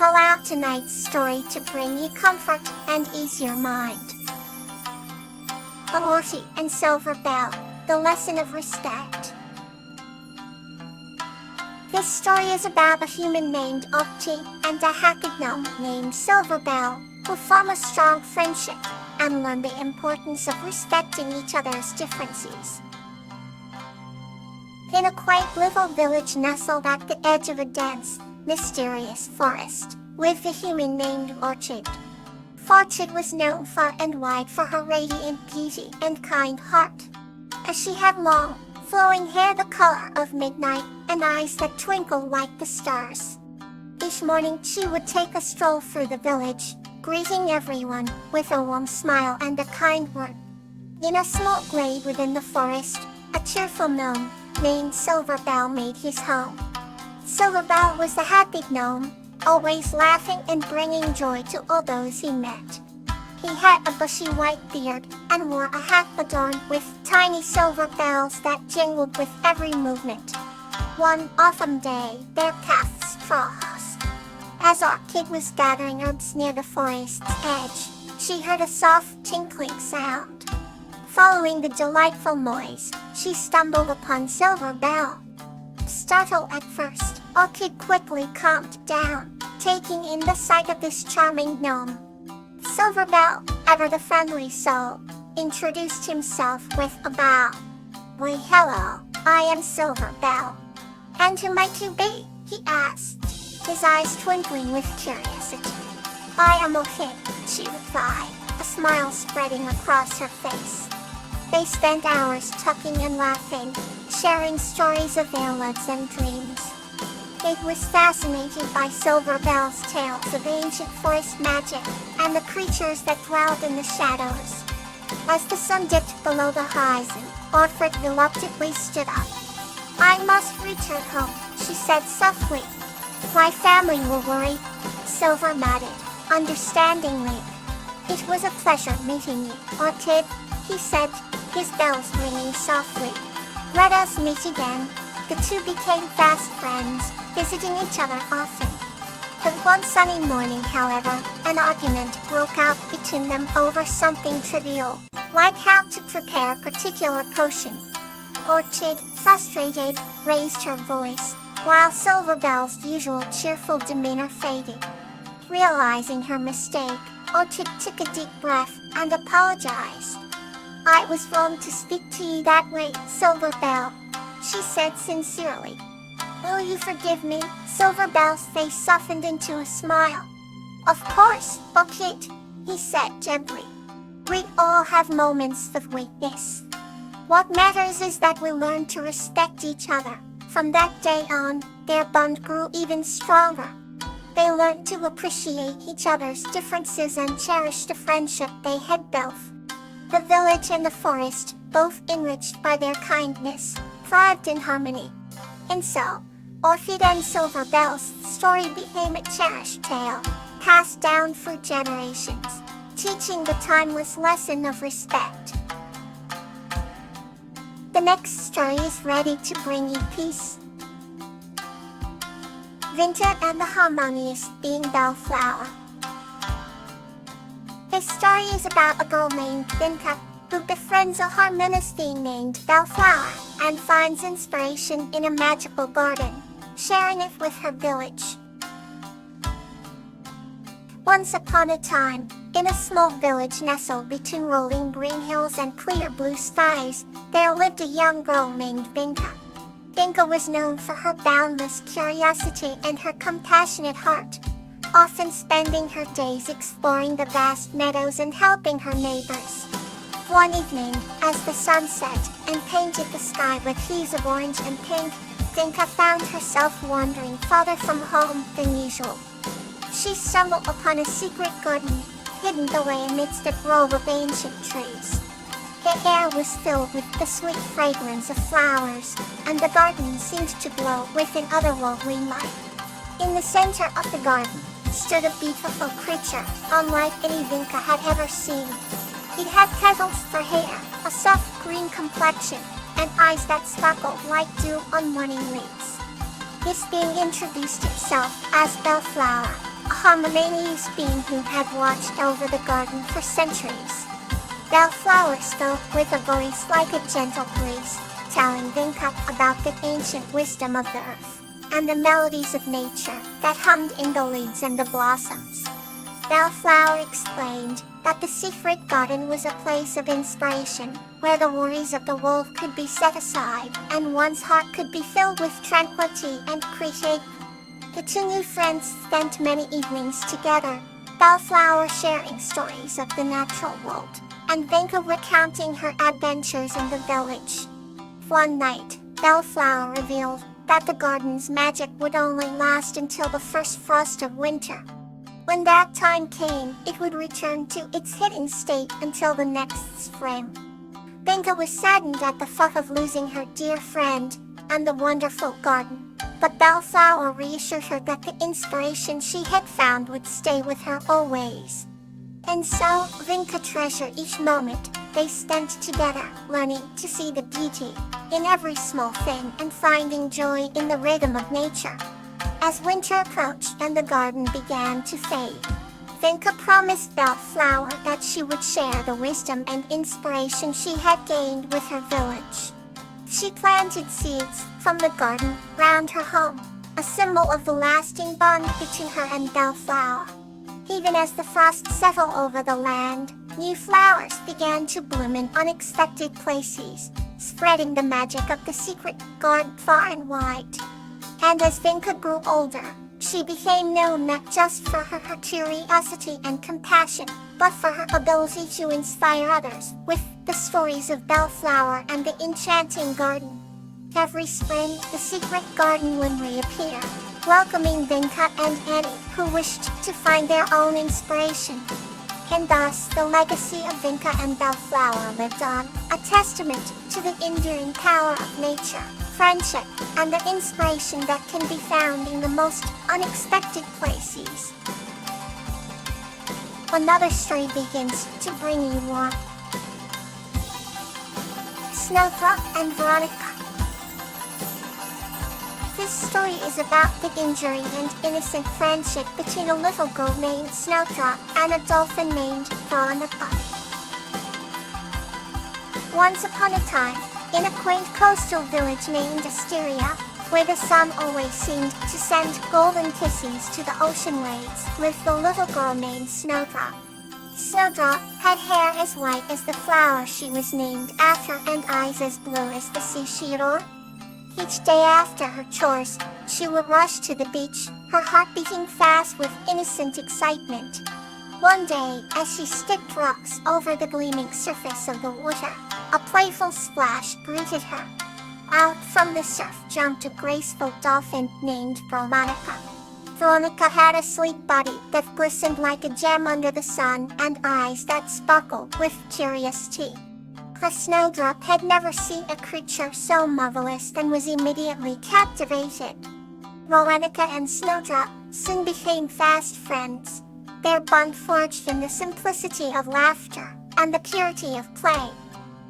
Allow tonight's story to bring you comfort and ease your mind. Orchid and Silver Bell, the lesson of respect. This story is about a human named Orchid and a happy gnome named Silver Bell, who form a strong friendship and learn the importance of respecting each other's differences. In a quaint little village nestled at the edge of a dense, mysterious forest, lived a human named Orchid. Orchid was known far and wide for her radiant beauty and kind heart. As she had long, flowing hair the color of midnight and eyes that twinkled like the stars. Each morning she would take a stroll through the village, greeting everyone with a warm smile and a kind word. In a small glade within the forest, a cheerful gnome named Silver Bell made his home. Silver Bell was a happy gnome, always laughing and bringing joy to all those he met. He had a bushy white beard and wore a hat adorned with tiny silver bells that jingled with every movement. One autumn day, their paths crossed. As Orchid was gathering herbs near the forest's edge, she heard a soft tinkling sound. Following the delightful noise, she stumbled upon Silver Bell. Startled at first, Orchid quickly calmed down, taking in the sight of this charming gnome. Silver Bell, ever the friendly soul, introduced himself with a bow. "Why, hello, I am Silver Bell." "And who might you be?" he asked, his eyes twinkling with curiosity. "I am Orchid," she replied, a smile spreading across her face. They spent hours talking and laughing, sharing stories of their loves and dreams. Orchid was fascinated by Silver Bell's tales of ancient forest magic and the creatures that dwelled in the shadows. As the sun dipped below the horizon, Orchid reluctantly stood up. "I must return home," she said softly. "My family will worry," Silver nodded, understandingly. "It was a pleasure meeting you, Orchid," he said, his bells ringing softly. "Let us meet again." The two became fast friends, visiting each other often. But one sunny morning, however, an argument broke out between them over something trivial, like how to prepare a particular potion. Orchid, frustrated, raised her voice, while Silver Bell's usual cheerful demeanor faded. Realizing her mistake, Orchid took a deep breath and apologized. "I was wrong to speak to you that way, Silver Bell," she said sincerely. "Will you forgive me?" Silver Bell's face softened into a smile. "Of course, Orchid," he said gently. "We all have moments of weakness. What matters is that we learn to respect each other." From that day on, their bond grew even stronger. They learned to appreciate each other's differences and cherish the friendship they had built. The village and the forest, both enriched by their kindness, thrived in harmony. And so, Orchid and Silver Bell's story became a cherished tale, passed down through generations, teaching the timeless lesson of respect. The next story is ready to bring you peace. Winter and the Harmonious Being Bellflower. This story is about a girl named Vinka, who befriends a harmonious being named Bellflower, and finds inspiration in a magical garden, sharing it with her village. Once upon a time, in a small village nestled between rolling green hills and clear blue skies, there lived a young girl named Vinka. Vinka was known for her boundless curiosity and her compassionate heart, often spending her days exploring the vast meadows and helping her neighbors. One evening, as the sun set and painted the sky with hues of orange and pink, Vinka found herself wandering farther from home than usual. She stumbled upon a secret garden, hidden away amidst a grove of ancient trees. The air was filled with the sweet fragrance of flowers, and the garden seemed to glow with an otherworldly light. In the center of the garden stood a beautiful creature, unlike any Vinka had ever seen. It had petals for hair, a soft green complexion, and eyes that sparkled like dew on morning leaves. This being introduced itself as Bellflower, a harmonious being who had watched over the garden for centuries. Bellflower spoke with a voice like a gentle breeze, telling Vinka about the ancient wisdom of the earth, and the melodies of nature that hummed in the leaves and the blossoms. Bellflower explained that the secret garden was a place of inspiration, where the worries of the world could be set aside, and one's heart could be filled with tranquility and creativity. The two new friends spent many evenings together, Bellflower sharing stories of the natural world, and Vinka recounting her adventures in the village. One night, Bellflower revealed that the garden's magic would only last until the first frost of winter. When that time came, it would return to its hidden state until the next spring. Vinka was saddened at the thought of losing her dear friend and the wonderful garden, but Bellflower reassured her that the inspiration she had found would stay with her always. And so, Vinka treasured each moment they spent together, learning to see the beauty in every small thing and finding joy in the rhythm of nature. As winter approached and the garden began to fade, Vinka promised Bellflower that she would share the wisdom and inspiration she had gained with her village. She planted seeds from the garden round her home, a symbol of the lasting bond between her and Bellflower. Even as the frost settled over the land, new flowers began to bloom in unexpected places, spreading the magic of the secret garden far and wide. And as Vinka grew older, she became known not just for her curiosity and compassion, but for her ability to inspire others with the stories of Bellflower and the enchanting garden. Every spring, the secret garden would reappear, welcoming Vinka and Annie, who wished to find their own inspiration. And thus, the legacy of Vinka and Bellflower lived on, a testament to the enduring power of nature, friendship, and the inspiration that can be found in the most unexpected places. Another story begins to bring you warmth. Snowdrop and Veronica. This story is about the enduring and innocent friendship between a little girl named Snowdrop and a dolphin named Veronica. Once upon a time, in a quaint coastal village named Asteria, where the sun always seemed to send golden kisses to the ocean waves, lived a little girl named Snowdrop. Snowdrop had hair as white as the flower she was named after and eyes as blue as the sea shore. Each day after her chores, she would rush to the beach, her heart beating fast with innocent excitement. One day, as she sticked rocks over the gleaming surface of the water, a playful splash greeted her. Out from the surf jumped a graceful dolphin named Veronica. Veronica had a sleek body that glistened like a gem under the sun and eyes that sparkled with curiosity. The Snowdrop had never seen a creature so marvelous and was immediately captivated. Veronica and Snowdrop soon became fast friends, their bond forged in the simplicity of laughter and the purity of play.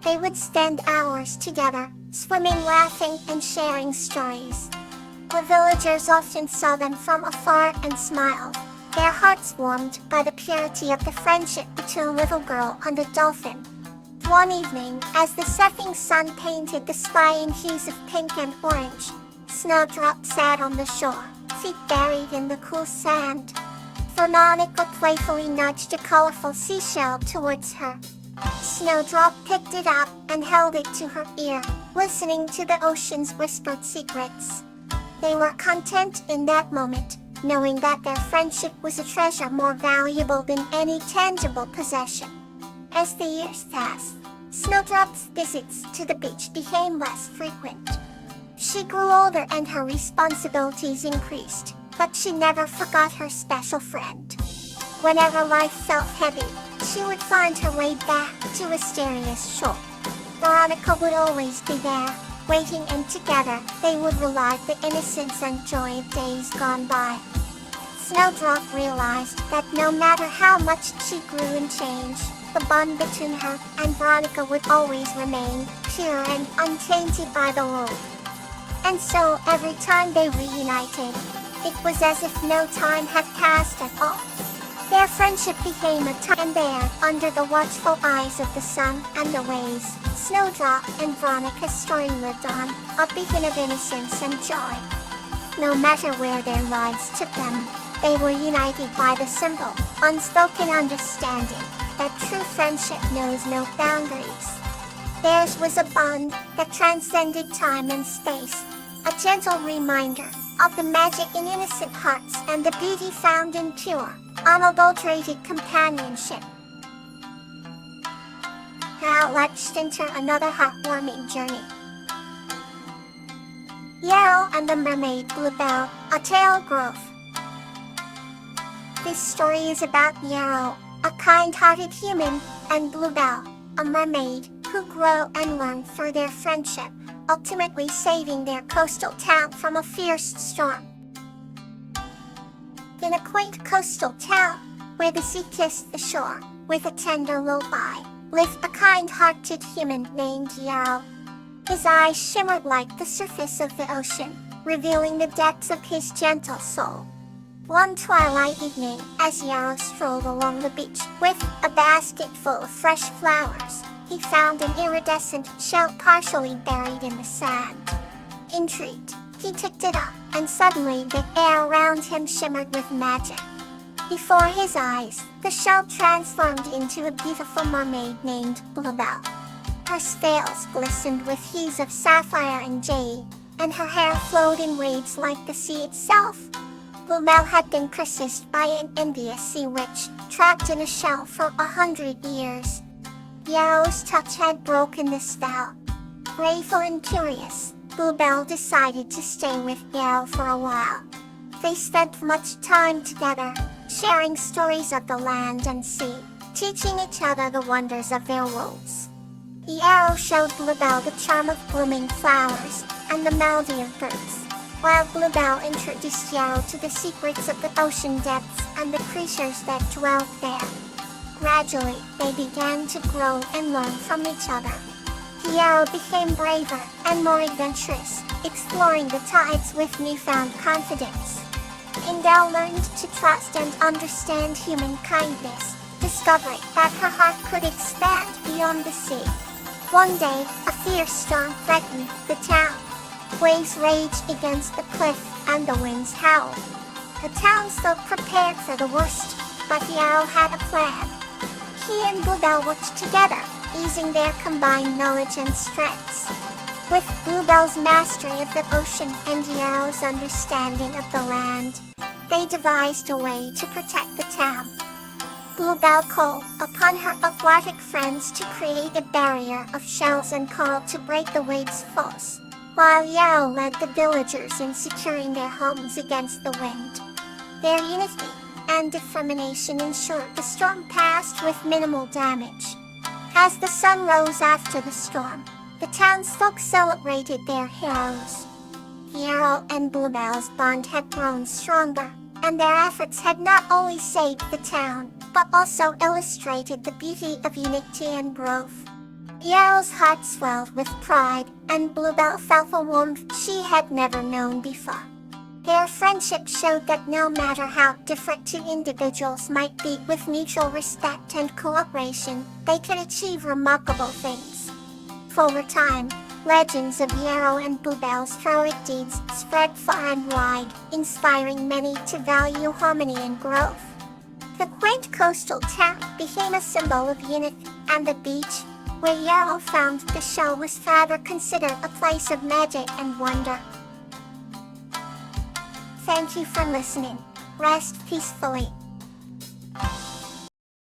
They would spend hours together, swimming, laughing, and sharing stories. The villagers often saw them from afar and smiled, their hearts warmed by the purity of the friendship between a little girl and a dolphin. One evening, as the setting sun painted the sky in hues of pink and orange, Snowdrop sat on the shore, feet buried in the cool sand. Veronica playfully nudged a colorful seashell towards her. Snowdrop picked it up and held it to her ear, listening to the ocean's whispered secrets. They were content in that moment, knowing that their friendship was a treasure more valuable than any tangible possession. As the years passed, Snowdrop's visits to the beach became less frequent. She grew older and her responsibilities increased, but she never forgot her special friend. Whenever life felt heavy, she would find her way back to Asteria's shore. Veronica would always be there, waiting, and together they would relive the innocence and joy of days gone by. Snowdrop realized that no matter how much she grew and changed, the bond between her and Veronica would always remain pure and untainted by the world. And so every time they reunited, It was as if no time had passed at all. Their friendship became a time there, under the watchful eyes of the sun and the waves. Snowdrop and Veronica's story lived on, a beacon of innocence and joy. No matter where their lives took them, they were united by the simple, unspoken understanding that true friendship knows no boundaries. Theirs was a bond that transcended time and space, a gentle reminder of the magic in innocent hearts and the beauty found in pure, unadulterated companionship. Now let's enter another heartwarming journey. Yarrow and the Mermaid Bluebell, a tale growth. This story is about Yarrow, a kind-hearted human, and Bluebell, a mermaid, who grow and learn through their friendship, ultimately saving their coastal town from a fierce storm. In a quaint coastal town, where the sea kissed the shore, with a tender lullaby, lived a kind-hearted human named Yarrow. His eyes shimmered like the surface of the ocean, revealing the depths of his gentle soul. One twilight evening, as Yarrow strolled along the beach with a basket full of fresh flowers, he found an iridescent shell partially buried in the sand. Intrigued, he picked it up, and suddenly the air around him shimmered with magic. Before his eyes, the shell transformed into a beautiful mermaid named Bluebell. Her scales glistened with hues of sapphire and jade, and her hair flowed in waves like the sea itself. Bluebell had been possessed by an envious sea witch, trapped in a shell for 100 years. Yarrow's touch had broken the spell. Grateful and curious, Bluebell decided to stay with Yarrow for a while. They spent much time together, sharing stories of the land and sea, teaching each other the wonders of their worlds. Yarrow showed Bluebell the charm of blooming flowers and the melody of birds, while Bluebell introduced Yarrow to the secrets of the ocean depths and the creatures that dwelt there. Gradually, they began to grow and learn from each other. Yarrow became braver and more adventurous, exploring the tides with newfound confidence. Belle learned to trust and understand human kindness, discovering that her heart could expand beyond the sea. One day, a fierce storm threatened the town. Waves raged against the cliff and the winds howled. The townsfolk prepared for the worst, but Yarrow had a plan. He and Bluebell worked together, using their combined knowledge and strengths. With Bluebell's mastery of the ocean and Yarrow's understanding of the land, they devised a way to protect the town. Bluebell called upon her aquatic friends to create a barrier of shells and coral to break the waves' force, while Yarrow led the villagers in securing their homes against the wind. Their unity and determination ensured the storm passed with minimal damage. As the sun rose after the storm, the townsfolk celebrated their heroes. Yarrow and Bluebell's bond had grown stronger, and their efforts had not only saved the town, but also illustrated the beauty of unity and growth. Yarrow's heart swelled with pride, and Bluebell felt a warmth she had never known before. Their friendship showed that no matter how different two individuals might be, with mutual respect and cooperation, they could achieve remarkable things. Over time, legends of Yarrow and Bluebell's heroic deeds spread far and wide, inspiring many to value harmony and growth. The quaint coastal town became a symbol of unity, and the beach, where Yarrow found the shell, was forever considered a place of magic and wonder. Thank you for listening. Rest peacefully.